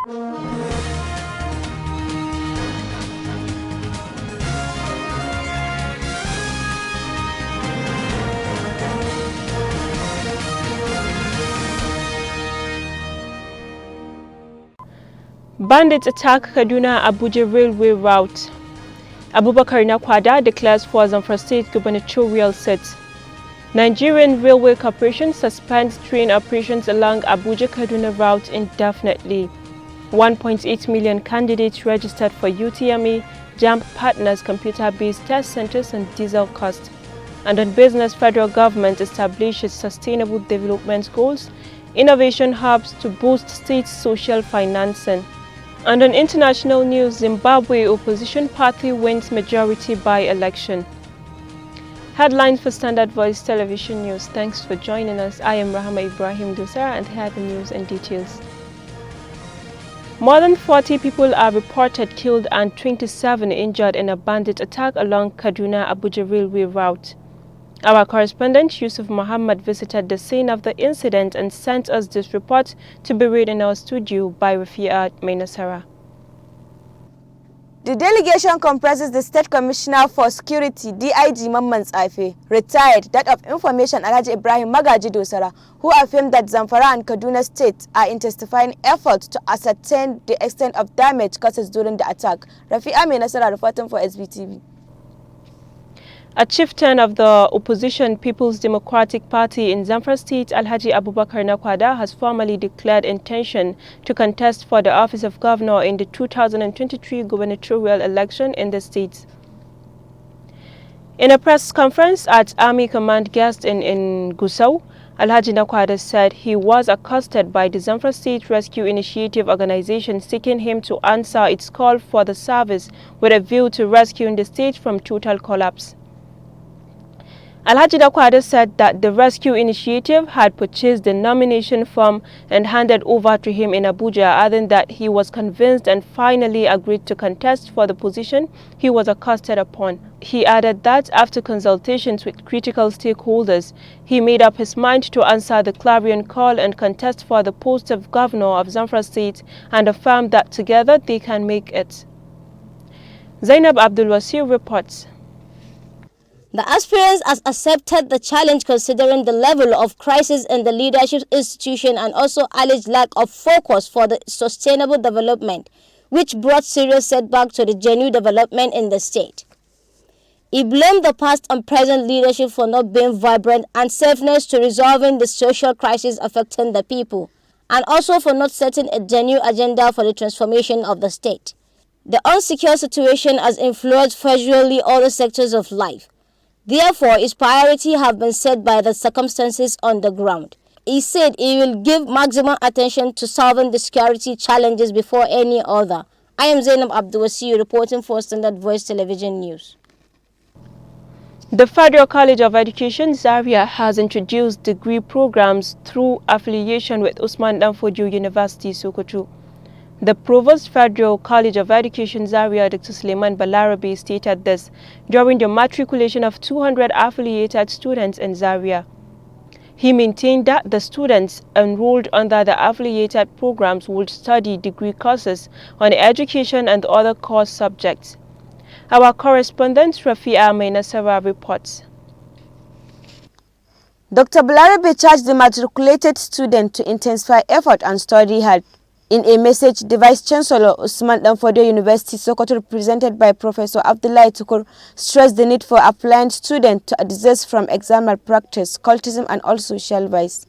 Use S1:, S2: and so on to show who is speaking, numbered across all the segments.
S1: Bandits attack Kaduna-Abuja railway route. Abubakar Nakwada declares for Zamfara State Gubernatorial seat. Nigerian Railway Corporation suspends train operations along Abuja-Kaduna route indefinitely. 1.8 million candidates registered for UTME, JAMB Partners computer-based test centers and diesel cost. And on business, federal government establishes sustainable development goals, innovation hubs to boost state social financing. And on international news, Zimbabwe opposition party wins majority by election. Headlines for Standard Voice Television News. Thanks for joining us. I am Rahama Ibrahim Dusara and here are the news and details. More than 40 people are reported killed and 27 injured in a bandit attack along Kaduna-Abuja railway route. Our correspondent Yusuf Muhammad visited the scene of the incident and sent us this report to be read in our studio by Rafia Mainasara.
S2: The delegation comprises the State Commissioner for Security, DIG Mamman Tsafe, retired, that of Information Alhaji Ibrahim Magaji Dosara, who affirmed that Zamfara and Kaduna State are intensifying efforts to ascertain the extent of damage caused during the attack. Rafia Mainasara reporting for SBTV.
S1: A chieftain of the opposition People's Democratic Party in Zamfara State, Alhaji Abubakar Nakwada, has formally declared intention to contest for the office of governor in the 2023 gubernatorial election in the state. In a press conference at Army Command Guest in Gusau, Alhaji Nakwada said he was accosted by the Zamfara State Rescue Initiative organization seeking him to answer its call for the service with a view to rescuing the state from total collapse. Alhaji Nakwada said that the rescue initiative had purchased the nomination form and handed over to him in Abuja, adding that he was convinced and finally agreed to contest for the position he was accosted upon. He added that after consultations with critical stakeholders, he made up his mind to answer the clarion call and contest for the post of governor of Zamfara State and affirmed that together they can make it. Zainab Abdul Wasir reports.
S3: The aspirant has accepted the challenge considering the level of crisis in the leadership institution and also alleged lack of focus for the sustainable development, which brought serious setback to the genuine development in the state. He blamed the past and present leadership for not being vibrant and selfless to resolving the social crisis affecting the people, and also for not setting a genuine agenda for the transformation of the state. The unsecure situation has influenced virtually all the sectors of life. Therefore, his priority have been set by the circumstances on the ground. He said he will give maximum attention to solving the security challenges before any other. I am Zainab Abdulwasi reporting for Standard Voice Television News.
S1: The Federal College of Education Zaria has introduced degree programs through affiliation with Usman Danfodio University, Sokoto. The Provost Federal College of Education Zaria, Dr. Suleiman Balarabe, stated this during the matriculation of 200 affiliated students in Zaria. He maintained that the students enrolled under the affiliated programs would study degree courses on education and other core subjects. Our correspondent Rafia Mainasara reports.
S2: Dr. Balarabe charged the matriculated student to intensify effort and study hard. In a message, the Vice-Chancellor Usman Danfodio University, Sokoto, represented by Professor Abdullahi Tukur, stressed the need for applying students to desist from exam malpractice, cultism and all social vice.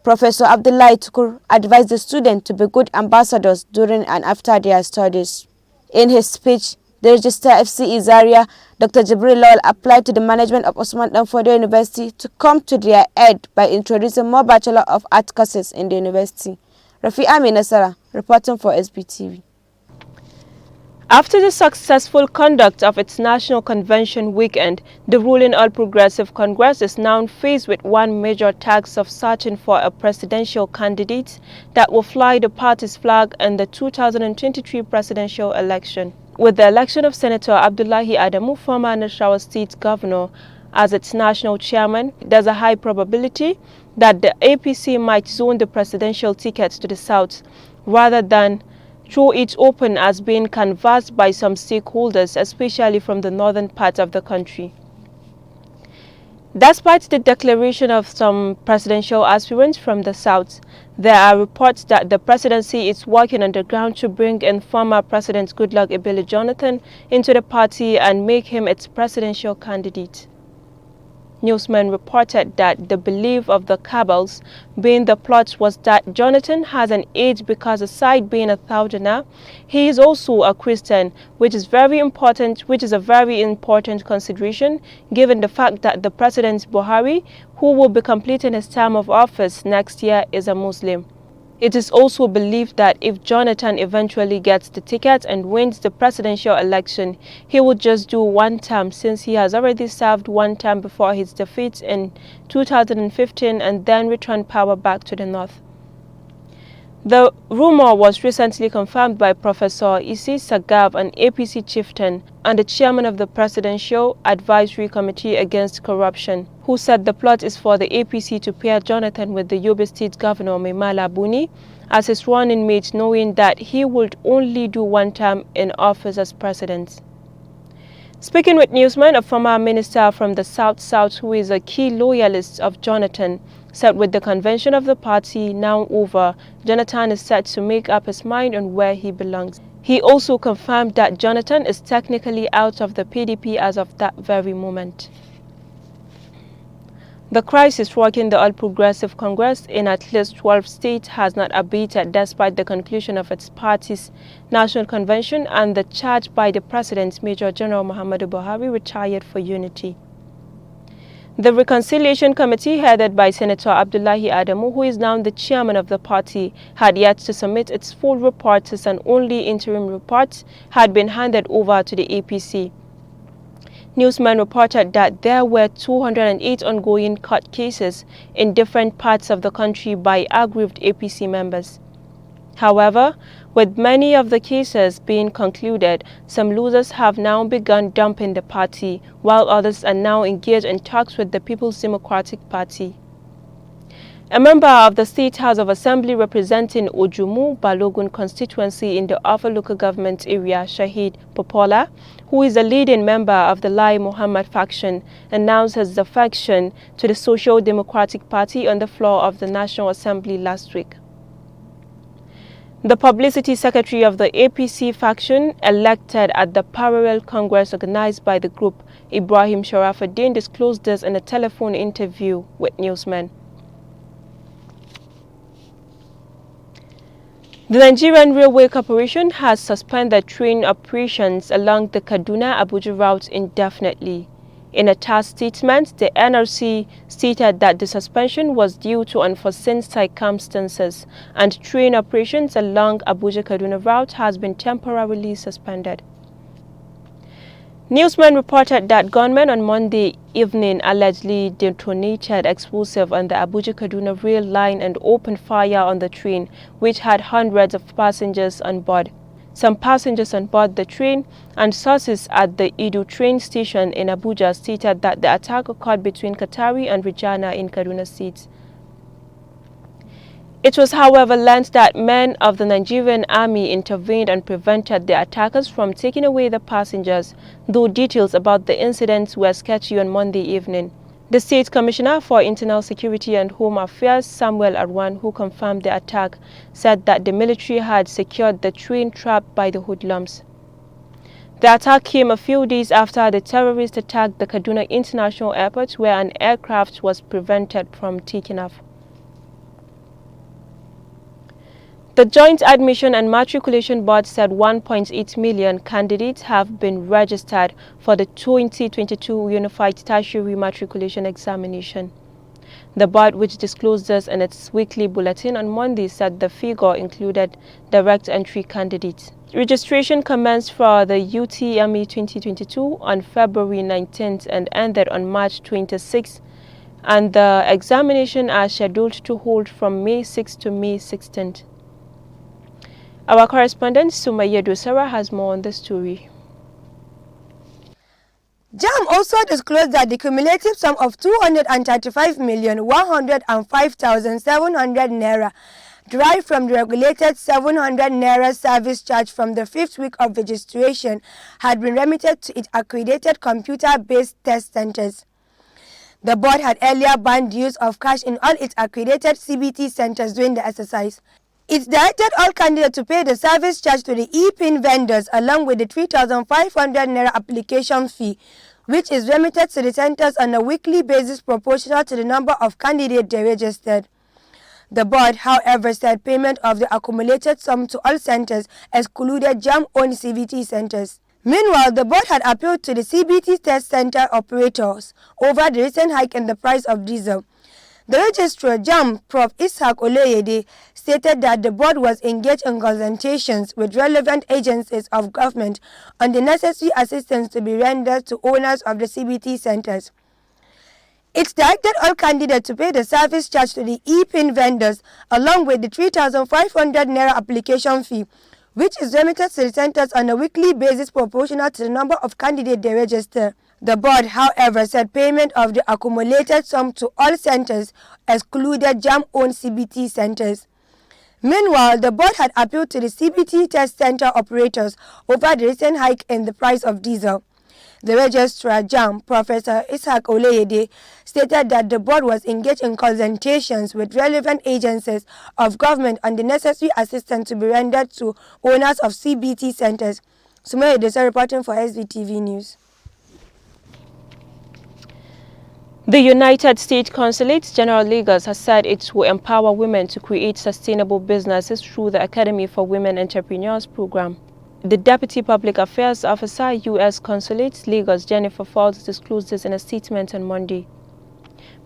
S2: Professor Abdullahi Tukur advised the students to be good ambassadors during and after their studies. In his speech, the Registrar FCE Zaria, Dr. Jibril Lawal, applied to the management of Usman Danfodio University to come to their aid by introducing more Bachelor of Arts courses in the university. Rafia Mainasara, reporting for SBTV.
S1: After the successful conduct of its National Convention weekend, the ruling All Progressive Congress is now faced with one major task of searching for a presidential candidate that will fly the party's flag in the 2023 presidential election. With the election of Senator Abdullahi Adamu, former Nasarawa State Governor, as its national chairman, there's a high probability that the APC might zone the presidential ticket to the south rather than through it open as being canvassed by some stakeholders, especially from the northern part of the country. Despite the declaration of some presidential aspirants from the south, there are reports that the presidency is working on the ground to bring in former President Goodluck Ebele Jonathan into the party and make him its presidential candidate. Newsmen reported that the belief of the cabals being the plot was that Jonathan has an age because aside being a Southerner, he is also a Christian, which is a very important consideration given the fact that the President Buhari, who will be completing his term of office next year, is a Muslim. It is also believed that if Jonathan eventually gets the ticket and wins the presidential election, he would just do one term since he has already served one term before his defeat in 2015 and then returned power back to the north. The rumor was recently confirmed by Professor Isi Sagab, an APC chieftain and the chairman of the Presidential Advisory Committee Against Corruption, who said the plot is for the APC to pair Jonathan with the Yobe State Governor Maimala Buni as his running mate, knowing that he would only do one term in office as president. Speaking with newsmen, a former minister from the South who is a key loyalist of Jonathan said with the convention of the party now over, Jonathan is set to make up his mind on where he belongs. He also confirmed that Jonathan is technically out of the PDP as of that very moment. The crisis rocking the All Progressive Congress in at least 12 states has not abated despite the conclusion of its party's national convention and the charge by the President, Major General Muhammadu Buhari, retired for unity. The Reconciliation Committee, headed by Senator Abdullahi Adamu, who is now the chairman of the party, had yet to submit its full report as an only interim report had been handed over to the APC. Newsmen reported that there were 208 ongoing court cases in different parts of the country by aggrieved APC members. However, with many of the cases being concluded, some losers have now begun dumping the party, while others are now engaged in talks with the People's Democratic Party. A member of the State House of Assembly representing Ojumu Balogun constituency in the Offa local government area, Shahid Popola, who is a leading member of the Lai Muhammad faction, announced his defection to the Social Democratic Party on the floor of the National Assembly last week. The publicity secretary of the APC faction, elected at the parallel congress organized by the group, Ibrahim Sharafuddin, disclosed this in a telephone interview with newsmen. The Nigerian Railway Corporation has suspended train operations along the Kaduna-Abuja route indefinitely. In a task statement, the NRC stated that the suspension was due to unforeseen circumstances and train operations along Abuja-Kaduna route has been temporarily suspended. Newsmen reported that gunmen on Monday evening allegedly detonated explosive on the Abuja-Kaduna rail line and opened fire on the train, which had hundreds of passengers on board. Some passengers on board the train and sources at the Idu train station in Abuja stated that the attack occurred between Katari and Rijana in Kaduna State. It was, however, learned that men of the Nigerian army intervened and prevented the attackers from taking away the passengers, though details about the incidents were sketchy on Monday evening. The State Commissioner for Internal Security and Home Affairs, Samuel Arwan, who confirmed the attack, said that the military had secured the train trapped by the hoodlums. The attack came a few days after the terrorists attacked the Kaduna International Airport, where an aircraft was prevented from taking off. The Joint Admission and Matriculation Board said 1.8 million candidates have been registered for the 2022 Unified Tertiary Matriculation Examination. The board, which disclosed this in its weekly bulletin on Monday, said the figure included direct entry candidates. Registration commenced for the UTME 2022 on February 19th and ended on March 26th, and the examination are scheduled to hold from May 6th to May 16th. Our correspondent Sumaya Dosara has more on the story.
S4: JAMB also disclosed that the cumulative sum of 235,105,700 naira derived from the regulated 700 naira service charge from the 5th week of registration had been remitted to its accredited computer-based test centers. The board had earlier banned the use of cash in all its accredited CBT centers during the exercise. It directed all candidates to pay the service charge to the e-pin vendors along with the 3,500 naira application fee, which is remitted to the centers on a weekly basis proportional to the number of candidates they registered. The board, however, said payment of the accumulated sum to all centers excluded JAM-owned CBT centers. Meanwhile, the board had appealed to the CBT test center operators over the recent hike in the price of diesel. The registrar, JAM, Prof. Ishaq Oleyede, stated that the board was engaged in consultations with relevant agencies of government on the necessary assistance to be rendered to owners of the CBT centers. It directed all candidates to pay the service charge to the e-pin vendors along with the 3,500 naira application fee, which is remitted to the centers on a weekly basis proportional to the number of candidates they register. The board, however, said payment of the accumulated sum to all centers excluded JAM-owned CBT centers. Meanwhile, the board had appealed to the CBT test center operators over the recent hike in the price of diesel. The registrar, JAM, Professor Ishaq Oleyede, stated that the board was engaged in consultations with relevant agencies of government on the necessary assistance to be rendered to owners of CBT centers. Sumaya Desa reporting for SVTV News.
S1: The United States Consulate General Lagos has said it will empower women to create sustainable businesses through the Academy for Women Entrepreneurs program. The Deputy Public Affairs Officer, U.S. Consulate, Lagos, Jennifer Falls, disclosed this in a statement on Monday.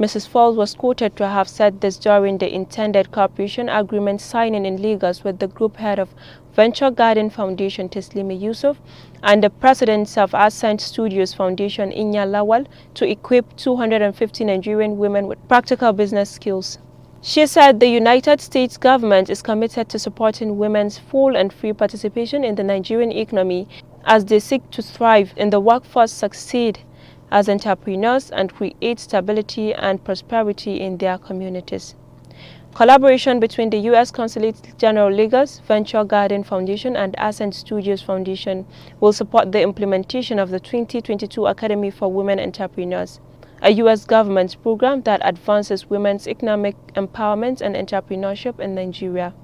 S1: Mrs. Falls was quoted to have said this during the intended cooperation agreement signing in Lagos with the group head of Venture Garden Foundation, Tislimi Yusuf, and the president of Ascent Studios Foundation, Inya Lawal, to equip 250 Nigerian women with practical business skills. She said the United States government is committed to supporting women's full and free participation in the Nigerian economy as they seek to thrive in the workforce, succeed as entrepreneurs, and create stability and prosperity in their communities. Collaboration between the U.S. Consulate General Lagos, Venture Garden Foundation, and Ascent Studios Foundation will support the implementation of the 2022 Academy for Women Entrepreneurs, a U.S. government program that advances women's economic empowerment and entrepreneurship in Nigeria.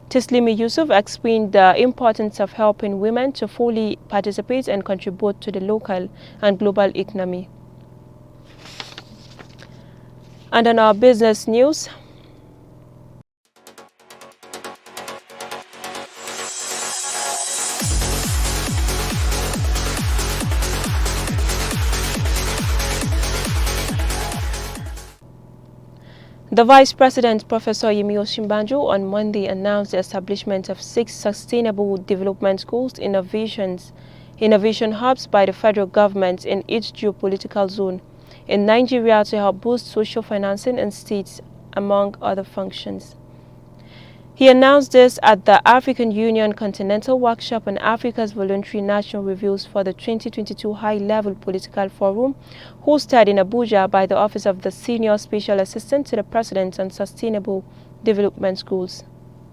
S1: Tislimi Yusuf explained the importance of helping women to fully participate and contribute to the local and global economy. And on our business news, the Vice President, Professor Yemi Osinbajo, on Monday announced the establishment of 6 Sustainable Development Goals innovation hubs by the federal government in each geopolitical zone in Nigeria to help boost social financing in states, among other functions. He announced this at the African Union Continental Workshop on Africa's Voluntary National Reviews for the 2022 High-Level Political Forum, hosted in Abuja by the Office of the Senior Special Assistant to the President on Sustainable Development Goals.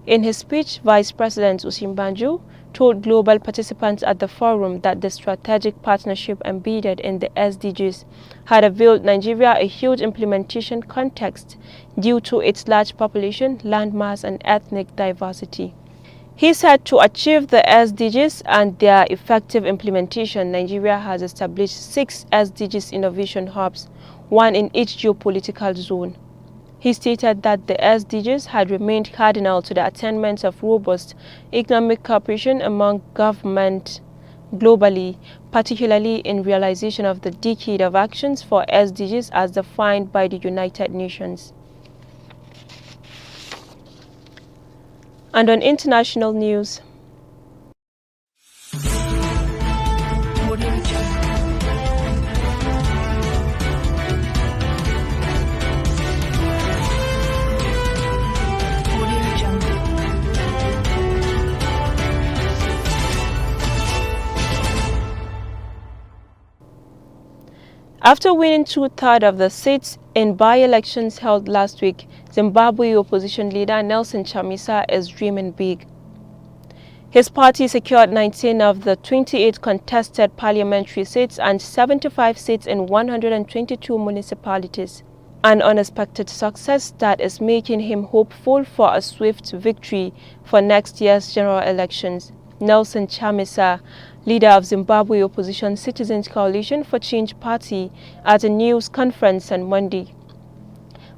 S1: In his speech, Vice President Osinbajo told global participants at the forum that the strategic partnership embedded in the SDGs had availed Nigeria a huge implementation context due to its large population, landmass, and ethnic diversity. He said to achieve the SDGs and their effective implementation, Nigeria has established 6 SDGs innovation hubs, 1 in each geopolitical zone. He stated that the SDGs had remained cardinal to the attainment of robust economic cooperation among governments globally, particularly in realization of the decade of actions for SDGs as defined by the United Nations. And on international news, after winning 2/3 of the seats in by-elections held last week, Zimbabwe opposition leader Nelson Chamisa is dreaming big. His party secured 19 of the 28 contested parliamentary seats and 75 seats in 122 municipalities. An unexpected success that is making him hopeful for a swift victory for next year's general elections. Nelson Chamisa, leader of Zimbabwe opposition Citizens Coalition for Change Party, at a news conference on Monday,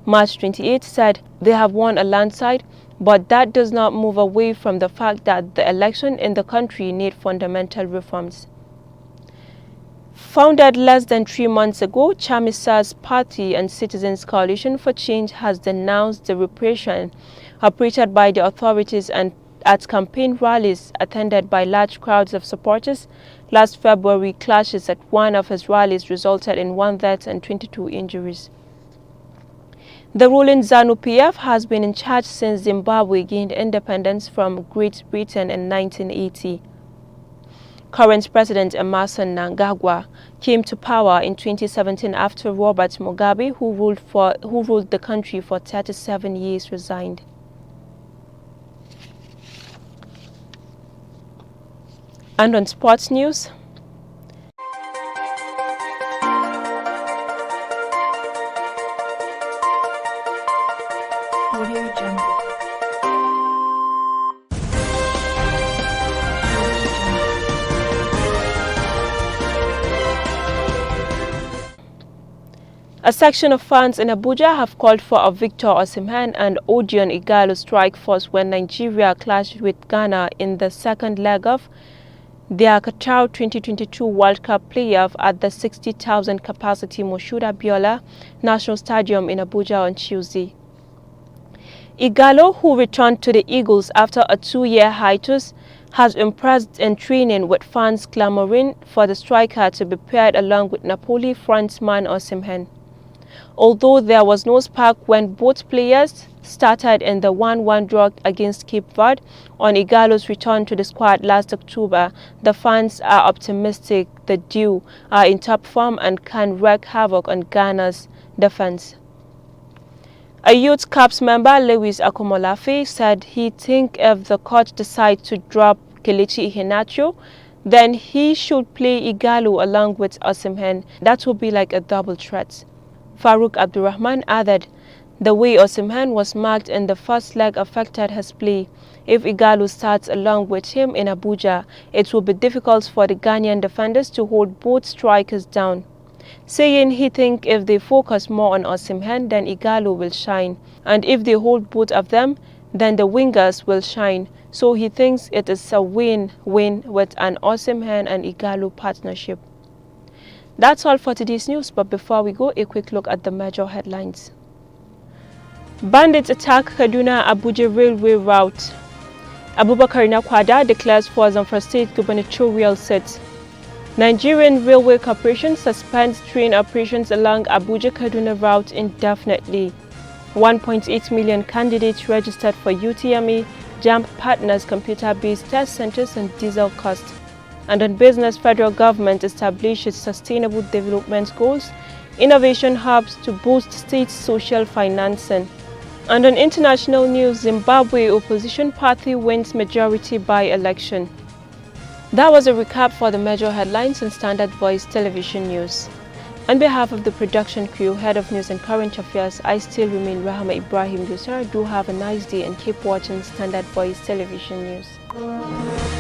S1: March 28, said they have won a landslide, but that does not move away from the fact that the election in the country need fundamental reforms. Founded less than 3 months ago, Chamisa's party and Citizens Coalition for Change has denounced the repression operated by the authorities and at campaign rallies attended by large crowds of supporters. Last February, clashes at one of his rallies resulted in 1 death and 22 injuries. The ruling ZANU-PF has been in charge since Zimbabwe gained independence from Great Britain in 1980. Current President Emerson Mnangagwa came to power in 2017 after Robert Mugabe, who ruled the country for 37 years, resigned. And on sports news, a section of fans in Abuja have called for a Victor Osimhen and Odion Igalo strike force when Nigeria clashed with Ghana in the second leg of their Qatar 2022 World Cup playoff at the 60,000 capacity Moshood Abiola National Stadium in Abuja on Tuesday. Igalo, who returned to the Eagles after a 2-year hiatus, has impressed in training, with fans clamoring for the striker to be paired along with Napoli frontman Osimhen. Although there was no spark when both players started in the 1-1 draw against Cape Verde on Igalo's return to the squad last October, the fans are optimistic the duo are in top form and can wreak havoc on Ghana's defense. A Youth Corps member, Lewis Akomolafe, said he thinks if the coach decides to drop Kelechi Iheanacho, then he should play Igalo along with Osimhen. That would be like a double threat. Farouk Abdurrahman added, the way Osimhen was marked in the first leg affected his play. If Igalo starts along with him in Abuja, it will be difficult for the Ghanaian defenders to hold both strikers down, saying he thinks if they focus more on Osimhen, then Igalo will shine, and if they hold both of them, then the wingers will shine. So he thinks it is a win-win with an Osimhen and Igalo partnership. That's all for today's news, but before we go, a quick look at the major headlines. Bandits attack Kaduna Abuja railway route. Abubakar Nakwada declares for Zamfara State Gubernatorial seat. Nigerian Railway Corporation suspends train operations along Abuja-Kaduna route indefinitely. 1.8 million candidates registered for UTME, JAMB partners computer-based test centers and diesel cost. And on business, federal government establishes sustainable development goals, innovation hubs to boost state social financing. And on international news, Zimbabwe opposition party wins majority by-election. That was a recap for the major headlines in Standard Voice Television News. On behalf of the production crew, Head of News and Current Affairs, I still remain Rahama Ibrahim Yusar. Do have a nice day and keep watching Standard Voice Television News.